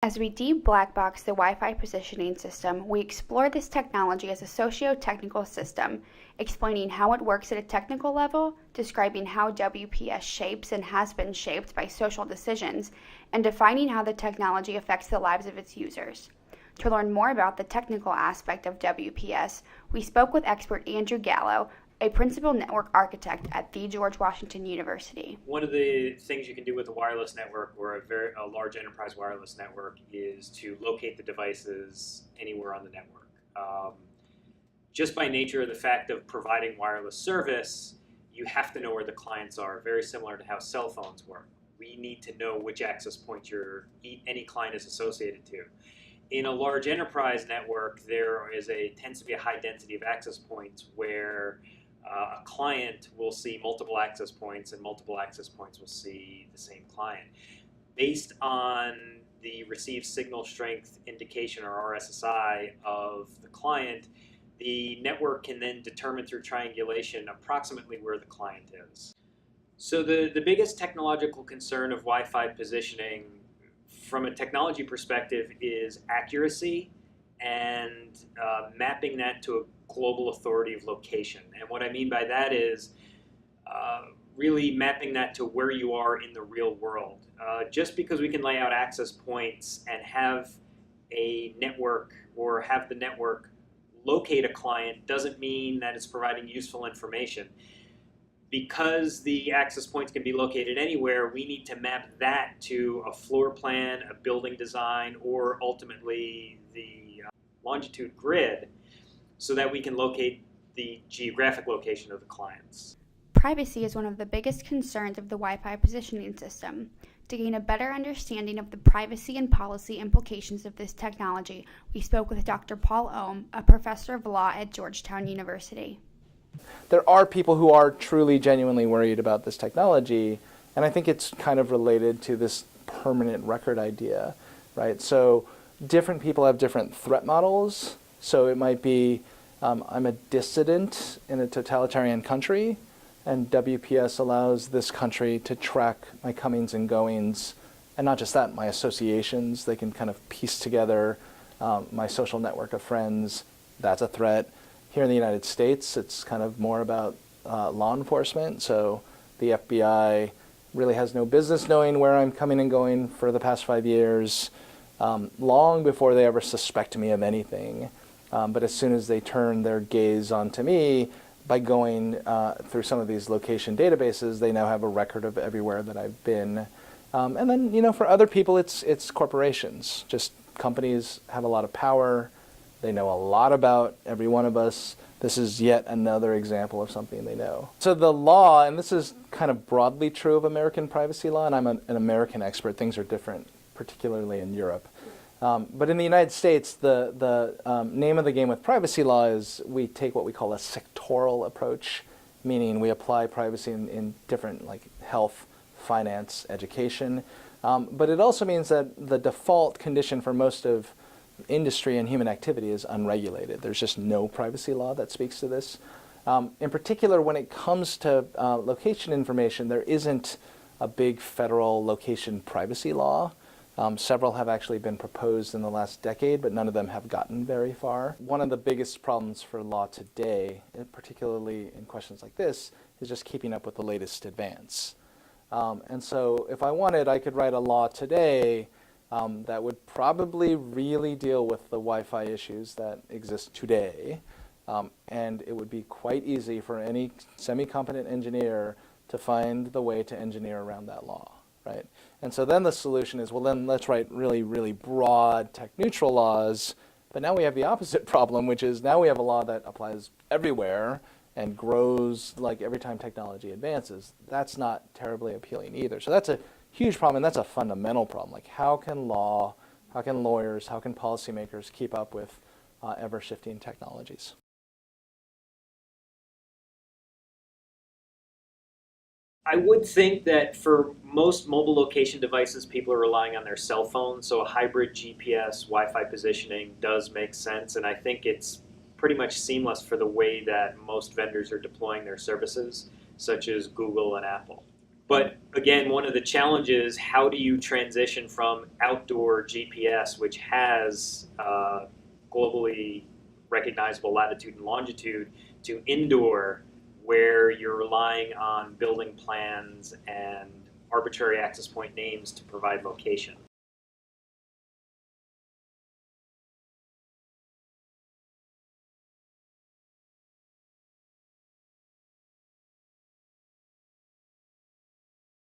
As we de-black box the Wi-Fi positioning system, we explore this technology as a socio-technical system, explaining how it works at a technical level, describing how WPS shapes and has been shaped by social decisions, and defining how the technology affects the lives of its users. To learn more about the technical aspect of WPS, we spoke with expert Andrew Gallo, a principal network architect at the George Washington University. One of the things you can do with a wireless network or a large enterprise wireless network is to locate the devices anywhere on the network. Just by nature of the fact of providing wireless service, you have to know where the clients are, very similar to how cell phones work. We need to know which access point any client is associated to. In a large enterprise network, tends to be a high density of access points where a client will see multiple access points and multiple access points will see the same client. Based on the received signal strength indication, or RSSI, of the client, the network can then determine through triangulation approximately where the client is. So the biggest technological concern of Wi-Fi positioning from a technology perspective is accuracy and mapping that to a global authority of location. And what I mean by that is really mapping that to where you are in the real world. Just because we can lay out access points and have a network or have the network locate a client doesn't mean that it's providing useful information. Because the access points can be located anywhere, we need to map that to a floor plan, a building design, or ultimately the longitude grid, so that we can locate the geographic location of the clients. Privacy is one of the biggest concerns of the Wi-Fi positioning system. To gain a better understanding of the privacy and policy implications of this technology, we spoke with Dr. Paul Ohm, a professor of law at Georgetown University. There are people who are truly, genuinely worried about this technology, and I think it's kind of related to this permanent record idea, right? So different people have different threat models. So it might be, I'm a dissident in a totalitarian country, and WPS allows this country to track my comings and goings, and not just that, my associations. They can kind of piece together my social network of friends. That's a threat. Here in the United States, it's kind of more about law enforcement. So the FBI really has no business knowing where I'm coming and going for the past 5 years, long before they ever suspect me of anything. But as soon as they turn their gaze onto me, by going through some of these location databases, they now have a record of everywhere that I've been. And then, for other people, it's corporations. Just companies have a lot of power. They know a lot about every one of us. This is yet another example of something they know. So the law, and this is kind of broadly true of American privacy law, and I'm an American expert. Things are different, particularly in Europe. But in the United States, the name of the game with privacy law is we take what we call a sectoral approach, meaning we apply privacy in different, like health, finance, education. But it also means that the default condition for most of industry and human activity is unregulated. There's just no privacy law that speaks to this. In particular, when it comes to location information, there isn't a big federal location privacy law. Several have actually been proposed in the last decade, but none of them have gotten very far. One of the biggest problems for law today, particularly in questions like this, is just keeping up with the latest advance. And so if I wanted, I could write a law today that would probably really deal with the Wi-Fi issues that exist today. And it would be quite easy for any semi-competent engineer to find the way to engineer around that law. Right? And so then the solution is, well, then let's write really, really broad tech-neutral laws. But now we have the opposite problem, which is now we have a law that applies everywhere and grows like every time technology advances. That's not terribly appealing either. So that's a huge problem, and that's a fundamental problem. Like, how can lawyers, how can policymakers keep up with ever-shifting technologies? I would think that for most mobile location devices, people are relying on their cell phone, so a hybrid GPS Wi-Fi positioning does make sense, and I think it's pretty much seamless for the way that most vendors are deploying their services, such as Google and Apple. But again, one of the challenges, how do you transition from outdoor GPS, which has globally recognizable latitude and longitude, to indoor, where you're relying on building plans and arbitrary access point names to provide location?